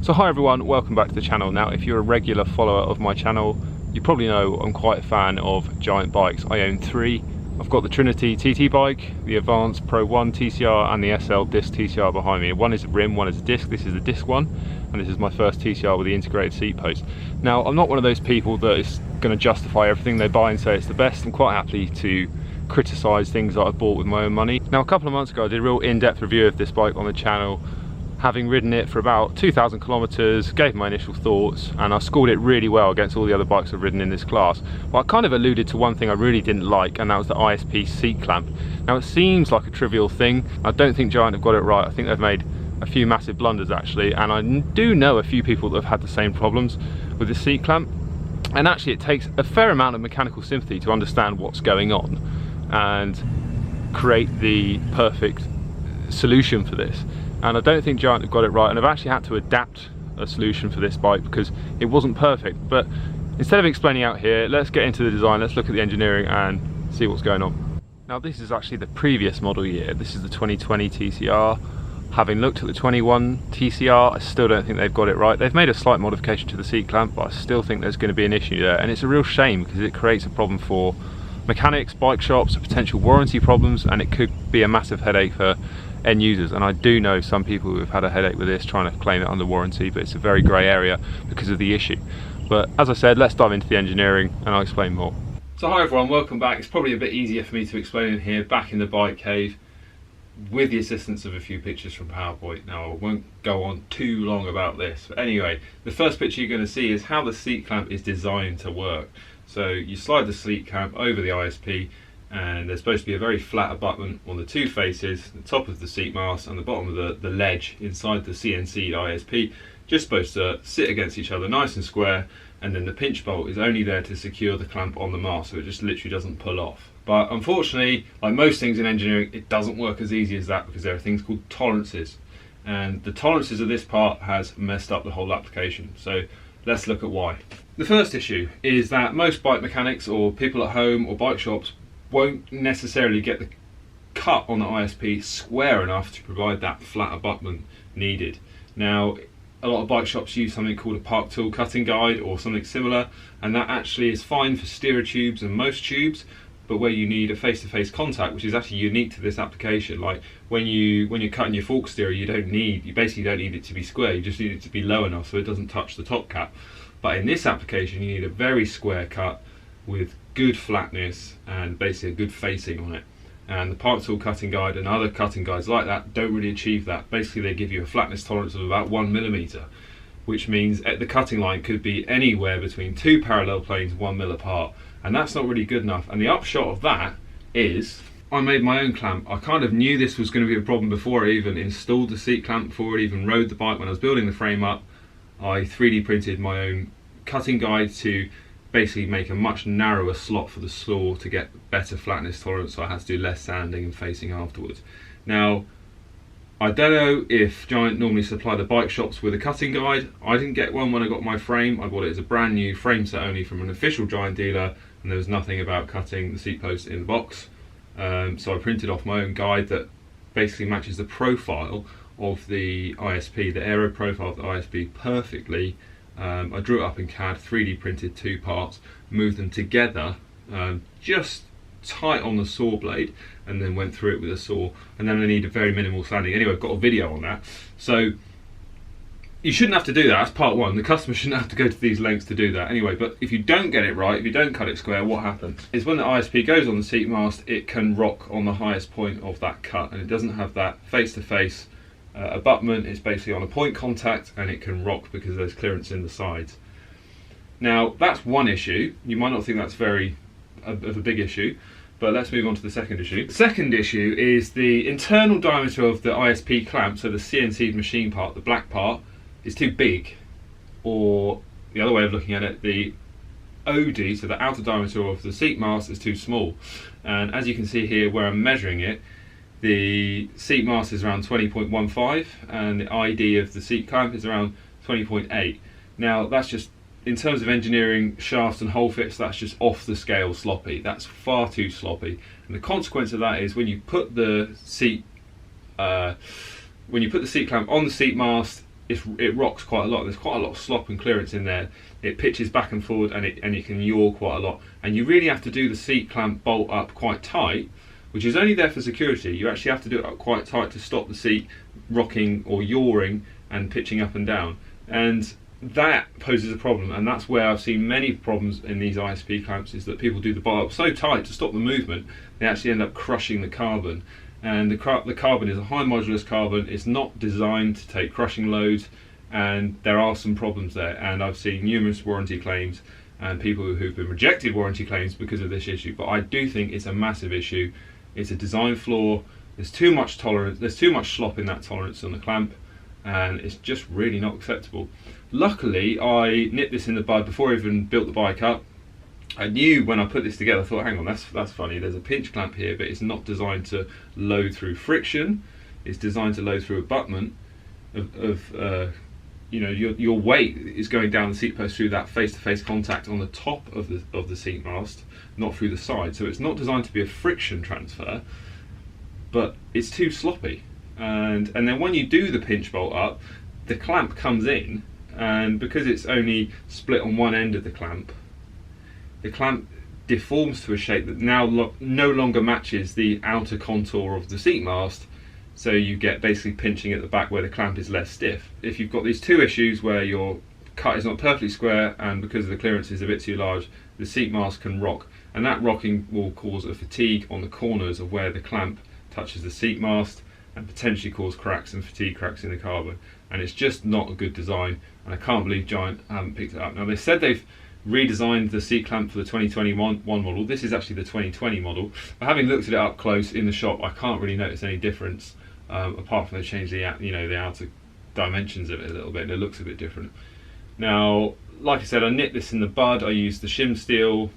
So hi everyone, welcome back to the channel. Now if you're a regular follower of my channel, you probably know I'm quite a fan of giant bikes. I own three. I've got the Trinity TT bike, the Advanced Pro 1 TCR and the SL Disc TCR behind me. One is a rim, one is a disc. This is the disc one, and this is my first TCR with the integrated seat post. Now I'm not one of those people that is going to justify everything they buy and say it's the best. I'm quite happy to criticise things that I've bought with my own money. Now a couple of months ago I did a real in-depth review of this bike on the channel, having ridden it for about 2,000 kilometers, gave my initial thoughts, and I scored it really well against all the other bikes I've ridden in this class. But I kind of alluded to one thing I really didn't like, and that was the ISP seat clamp. Now it seems like a trivial thing. I don't think Giant have got it right. I think they've made a few massive blunders actually, and I do know a few people that have had the same problems with the seat clamp. And actually it takes a fair amount of mechanical sympathy to understand what's going on and create the perfect solution for this. And I don't think Giant have got it right, and I've actually had to adapt a solution for this bike because it wasn't perfect. But instead of explaining out here, let's get into the design, let's look at the engineering and see what's going on. Now this is actually the previous model year. This is the 2020 TCR. Having looked at the 21 TCR, I still don't think they've got it right. They've made a slight modification to the seat clamp, but I still think there's going to be an issue there, and it's a real shame because it creates a problem for mechanics, bike shops, potential warranty problems, and it could be a massive headache for end users. And I do know some people who have had a headache with this trying to claim it under warranty, but it's a very grey area because of the issue. But as I said, let's dive into the engineering and I'll explain more. So hi everyone, welcome back. It's probably a bit easier for me to explain in here, back in the bike cave, with the assistance of a few pictures from PowerPoint. Now I won't go on too long about this, but anyway, the first picture you're going to see is how the seat clamp is designed to work. So you slide the seat clamp over the ISP, and there's supposed to be a very flat abutment on the two faces, the top of the seat mast and the bottom of the ledge inside the CNC ISP, just supposed to sit against each other nice and square, and then the pinch bolt is only there to secure the clamp on the mast, so it just literally doesn't pull off. But unfortunately, like most things in engineering, it doesn't work as easy as that because there are things called tolerances, and the tolerances of this part has messed up the whole application. So let's look at why. The first issue is that most bike mechanics or people at home or bike shops won't necessarily get the cut on the ISP square enough to provide that flat abutment needed. Now a lot of bike shops use something called a park tool cutting guide or something similar, and that actually is fine for steerer tubes and most tubes, but where you need a face-to-face contact, which is actually unique to this application, like when you're cutting your fork steerer, you basically don't need it to be square, you just need it to be low enough so it doesn't touch the top cap. But in this application you need a very square cut with good flatness and basically a good facing on it. And the park tool cutting guide and other cutting guides like that don't really achieve that. Basically they give you a flatness tolerance of about 1mm, which means the cutting line could be anywhere between two parallel planes 1mm apart, and that's not really good enough. And the upshot of that is I made my own clamp. I kind of knew this was going to be a problem before I even installed the seat clamp, before I even rode the bike. When I was building the frame up, I 3D printed my own cutting guide to basically make a much narrower slot for the saw to get better flatness tolerance, so I had to do less sanding and facing afterwards. Now I don't know if Giant normally supply the bike shops with a cutting guide. I didn't get one when I got my frame. I bought it as a brand new frame set only from an official Giant dealer, and there was nothing about cutting the seat post in the box. So I printed off my own guide that basically matches the profile of the ISP, the aero profile of the ISP perfectly. I drew it up in CAD, 3D printed two parts, moved them together just tight on the saw blade, and then went through it with a saw, and then I needed very minimal sanding. Anyway, I've got a video on that. So you shouldn't have to do that, that's part one. The customer shouldn't have to go to these lengths to do that anyway. But if you don't get it right, if you don't cut it square, what happens is when the ISP goes on the seat mast, it can rock on the highest point of that cut, and it doesn't have that face-to-face abutment. It's basically on a point contact, and it can rock because there's clearance in the sides. Now that's one issue. You might not think that's very of a big issue, but let's move on to the second issue. The second issue is the internal diameter of the ISP clamp, so the CNC machine part, the black part, is too big, or the other way of looking at it, the OD, so the outer diameter of the seat mast, is too small. And as you can see here where I'm measuring it, the seat mast is around 20.15 and the ID of the seat clamp is around 20.8. Now that's just, in terms of engineering shafts and hole fits, that's just off the scale sloppy. That's far too sloppy, and the consequence of that is when you put the seat clamp on the seat mast, it rocks quite a lot. There's quite a lot of slop and clearance in there. It pitches back and forward, and it can yaw quite a lot. And you really have to do the seat clamp bolt up quite tight, which is only there for security. You actually have to do it up quite tight to stop the seat rocking or yawing and pitching up and down. And that poses a problem, and that's where I've seen many problems in these ISP clamps, is that people do the bolt up so tight to stop the movement, they actually end up crushing the carbon. And the carbon is a high modulus carbon. It's not designed to take crushing loads, and there are some problems there. And I've seen numerous warranty claims and people who've been rejected warranty claims because of this issue. But I do think it's a massive issue. It's a design flaw. There's too much tolerance. There's too much slop in that tolerance on the clamp, and it's just really not acceptable. Luckily, I nipped this in the bud before I even built the bike up. I knew when I put this together, I thought, hang on, that's funny. There's a pinch clamp here, but it's not designed to load through friction. It's designed to load through abutment of you know, your weight is going down the seat post through that face-to-face contact on the top of the seat mast, not through the side. So it's not designed to be a friction transfer, but it's too sloppy. And then when you do the pinch bolt up, the clamp comes in, and because it's only split on one end of the clamp deforms to a shape that now no longer matches the outer contour of the seat mast. So you get basically pinching at the back where the clamp is less stiff. If you've got these two issues where your cut is not perfectly square, and because the clearance is a bit too large, the seat mast can rock, and that rocking will cause a fatigue on the corners of where the clamp touches the seat mast, and potentially cause cracks and fatigue cracks in the carbon. And it's just not a good design, and I can't believe Giant haven't picked it up. Now, they said they've redesigned the seat clamp for the 2021 model. This is actually the 2020 model. But having looked at it up close in the shop, I can't really notice any difference, apart from they changed the outer dimensions of it a little bit, and it looks a bit different. Now, like I said, I nipped this in the bud. I used the Shim steel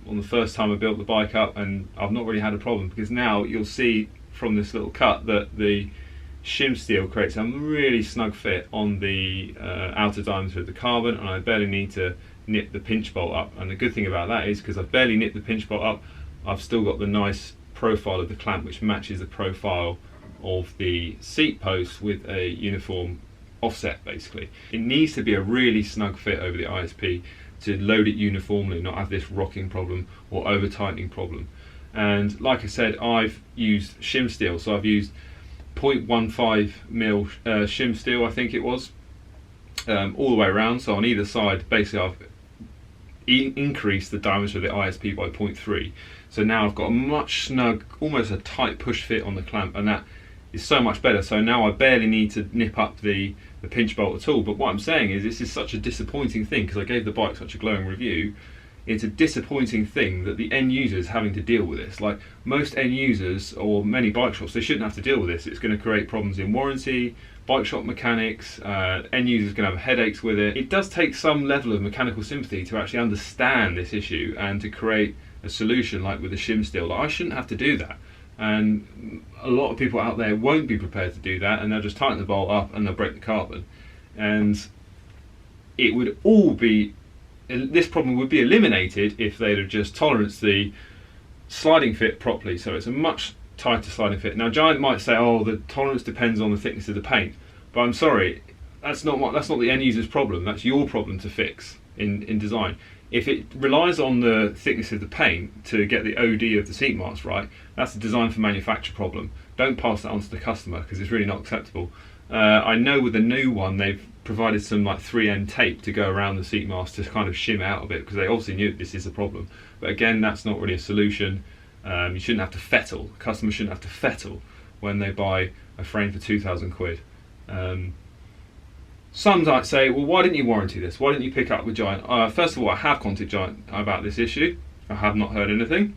on the first time I built the bike up, and I've not really had a problem, because now you'll see from this little cut that the Shim steel creates a really snug fit on the outer diameter of the carbon, and I barely need to nip the pinch bolt up. And the good thing about that is, because I've barely nipped the pinch bolt up, I've still got the nice profile of the clamp which matches the profile of the seat post with a uniform offset. Basically, it needs to be a really snug fit over the ISP to load it uniformly, not have this rocking problem or over tightening problem. And like I said, I've used Shim steel, so I've used 0.15 mil Shim steel, I think it was, all the way around. So on either side, basically I've increased the diameter of the ISP by 0.3. So now I've got a much snug, almost a tight push fit on the clamp, and that is so much better. So now I barely need to nip up the pinch bolt at all. But what I'm saying is, this is such a disappointing thing, because I gave the bike such a glowing review. It's a disappointing thing that the end user is having to deal with this. Like most end users or many bike shops, they shouldn't have to deal with this. It's going to create problems in warranty, bike shop mechanics, end users going to have headaches with it. It does take some level of mechanical sympathy to actually understand this issue and to create a solution like with the Shim steel. Like, I shouldn't have to do that. And a lot of people out there won't be prepared to do that, and they'll just tighten the bolt up and they'll break the carbon. And it would all be, this problem would be eliminated if they'd have just toleranced the sliding fit properly. So it's a much tighter sliding fit. Now Giant might say, oh, the tolerance depends on the thickness of the paint, but I'm sorry, that's not the end user's problem. That's your problem to fix in design. If it relies on the thickness of the paint to get the OD of the seat mast right, that's a design for manufacture problem. Don't pass that on to the customer, because it's really not acceptable. I know with the new one they've provided some like 3N tape to go around the seat mast to kind of shim out a bit, because they obviously knew this is a problem. But again, that's not really a solution. You shouldn't have to fettle. Customers shouldn't have to fettle when they buy a frame for 2,000 quid. Some might say, well, why didn't you warranty this? Why didn't you pick up with Giant? First of all, I have contacted Giant about this issue. I have not heard anything.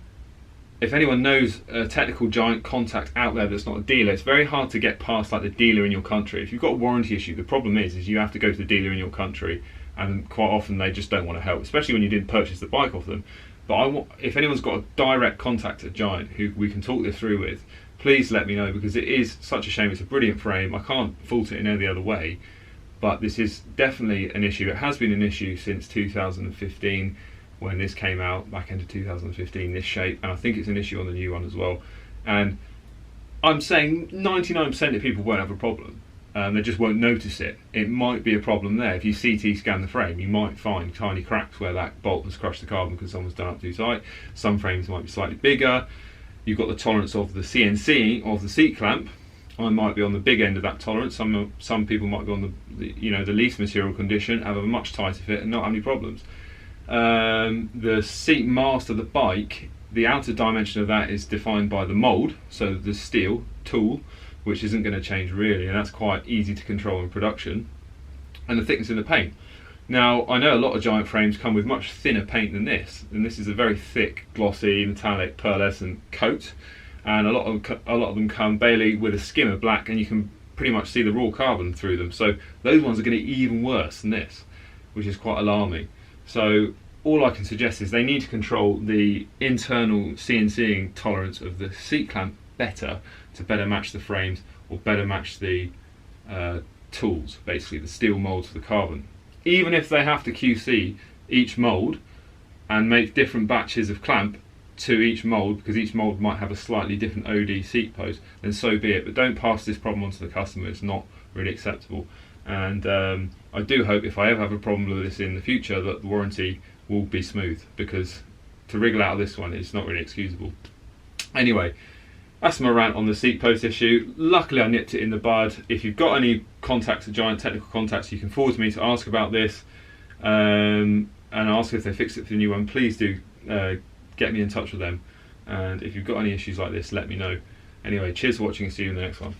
If anyone knows a technical Giant contact out there that's not a dealer, it's very hard to get past like the dealer in your country. If you've got a warranty issue, the problem is you have to go to the dealer in your country, and quite often they just don't want to help, especially when you didn't purchase the bike off them. But if anyone's got a direct contact at Giant who we can talk this through with, please let me know, because it is such a shame. It's a brilliant frame. I can't fault it in any other way. But this is definitely an issue. It has been an issue since 2015 when this came out, back into 2015, this shape, and I think it's an issue on the new one as well. And I'm saying 99% of people won't have a problem. They just won't notice it. It might be a problem there. If you CT scan the frame, you might find tiny cracks where that bolt has crushed the carbon because someone's done up too tight. Some frames might be slightly bigger. You've got the tolerance of the CNC of the seat clamp. I might be on the big end of that tolerance. Some people might be on the least material condition, have a much tighter fit and not have any problems. The seat mast of the bike, the outer dimension of that is defined by the mould, so the steel tool, which isn't going to change really, and that's quite easy to control in production, and the thickness in the paint. Now, I know a lot of giant frames come with much thinner paint than this, and this is a very thick, glossy, metallic, pearlescent coat, and a lot of them come barely with a skim of black, and you can pretty much see the raw carbon through them. So those ones are going to be even worse than this, which is quite alarming. So all I can suggest is they need to control the internal CNCing tolerance of the seat clamp better to better match the frames, or better match the tools, basically the steel molds for the carbon. Even if they have to QC each mold and make different batches of clamp to each mold, because each mold might have a slightly different OD seat post, then so be it. But don't pass this problem on to the customer. It's not really acceptable. And I do hope, if I ever have a problem with this in the future, that the warranty will be smooth, because to wriggle out of this one is not really excusable. Anyway, that's my rant on the seat post issue. Luckily I nipped it in the bud. If you've got any contacts at Giant, technical contacts, you can forward to me to ask about this, and ask if they fix it for the new one. Please do get me in touch with them, and if you've got any issues like this, let me know. Anyway, cheers for watching and see you in the next one.